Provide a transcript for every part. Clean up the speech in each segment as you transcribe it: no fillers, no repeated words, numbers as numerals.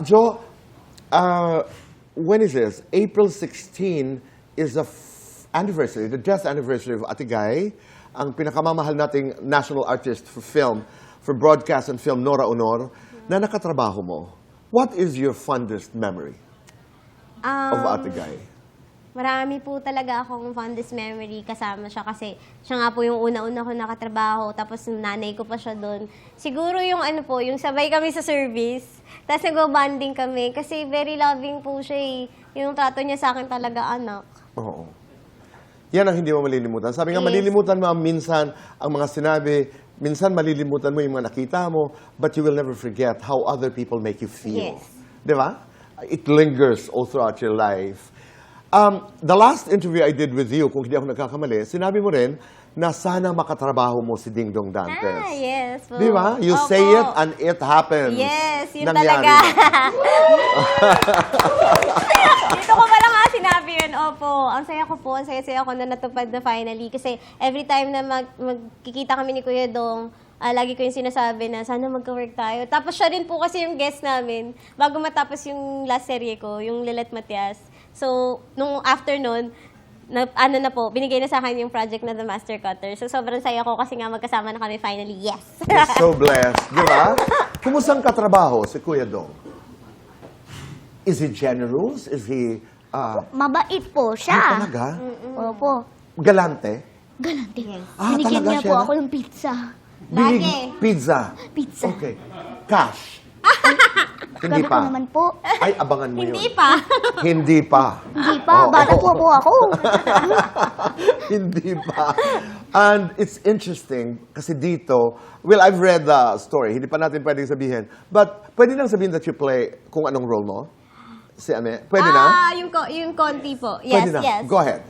Joe, when is this? April 16 is the anniversary, the death anniversary of Ate Guy, ang pinakamamahal nating national artist for film, for broadcast and film, Nora Honor, na nakatrabaho mo. What is your fondest memory of Ate Guy? Marami po talaga akong fondest memory kasama siya kasi siya nga po yung una-una ko nakatrabaho, tapos nanay ko pa siya doon. Siguro yung ano po, yung sabay kami sa service, tapos nag-bonding kami kasi very loving po siya eh. Yung trato niya sa akin talaga anak. Oo. Yan ang hindi mo malilimutan. Sabi nga, Yes. malilimutan mo minsan ang mga sinabi, minsan malilimutan mo yung mga nakita mo, but you will never forget how other people make you feel. Yes. Di ba? It lingers all throughout your life. The last interview I did with you, kung hindi ako nagkakamali, sinabi mo rin na sana makatrabaho mo si Ding Dong Dantes. Yes po. Di ba? You Opo. say it and it happens. Yes, yun Nangyari talaga. na. Dito ko pala nga sinabi yun. Opo, ang saya ko po, ang saya-saya ko na natupad na finally. Kasi every time na magkikita kami ni Kuya Dong, lagi ko yung sinasabi na sana magka-work tayo. Tapos siya rin po kasi yung guest namin bago matapos yung last serye ko, yung Lilet Matias. So, nung after nun, binigay na sa akin yung project na The Master Cutter. So, sobrang saya ko kasi nga magkasama na kami finally. Yes! You're so blessed. Di ba? Kumusta ang katrabaho si Kuya Dong? Is he generous? Is he Mabait po siya. talaga? Opo. Galante? Galante. talaga Binigyan niya siya po na? ako ng pizza. Lagi. Pizza. Pizza. Okay. Cash. Hindi Kala ko pa. naman po. Ay, abangan mo Hindi yun. pa. Hindi pa. Hindi pa. Bata po po ako. Hindi pa. And it's interesting kasi dito, well, I've read the story. Hindi pa natin pwedeng sabihin. But pwede lang sabihin that you play kung anong role mo? Si Ame? Pwede na? Yung konti po. Yes, Pwede na. yes. Go ahead.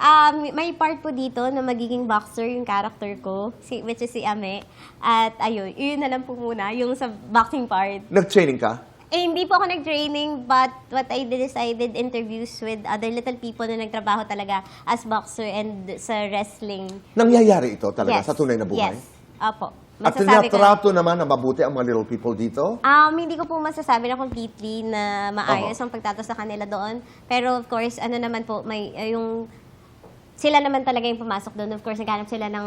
May part po dito na magiging boxer yung character ko, which is si Ame. At ayun, yun na lang po muna, yung sa boxing part. Nag-training ka? Eh, hindi po ako nag-training, but what I did is I did interviews with other little people na nagtrabaho talaga as boxer and sa wrestling. Nangyayari ito talaga Yes. sa tunay na buhay? Yes. Opo. At Masasabi ko. tinatrato naman na mabuti ang mga little people dito? Hindi ko po masasabi na completely na maayos ang pagtato sa kanila doon. Pero of course, ano naman po, may yung sila naman talaga yung pumasok doon. Of course, naghanap sila ng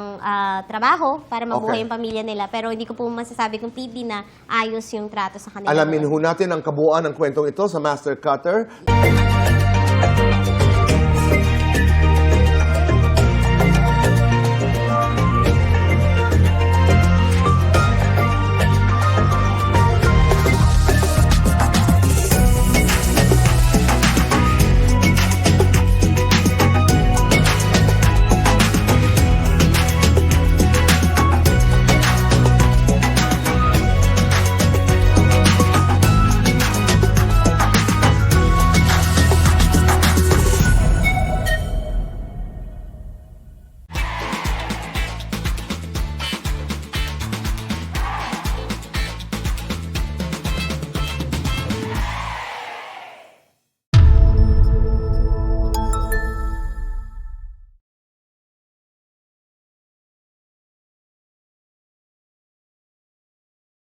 trabaho para mabuhay Okay. yung pamilya nila. Pero hindi ko po masasabi completely na ayos yung trato sa kanila. Alamin doon. ho natin ang kabuuan ng kwentong ito sa Master Cutter.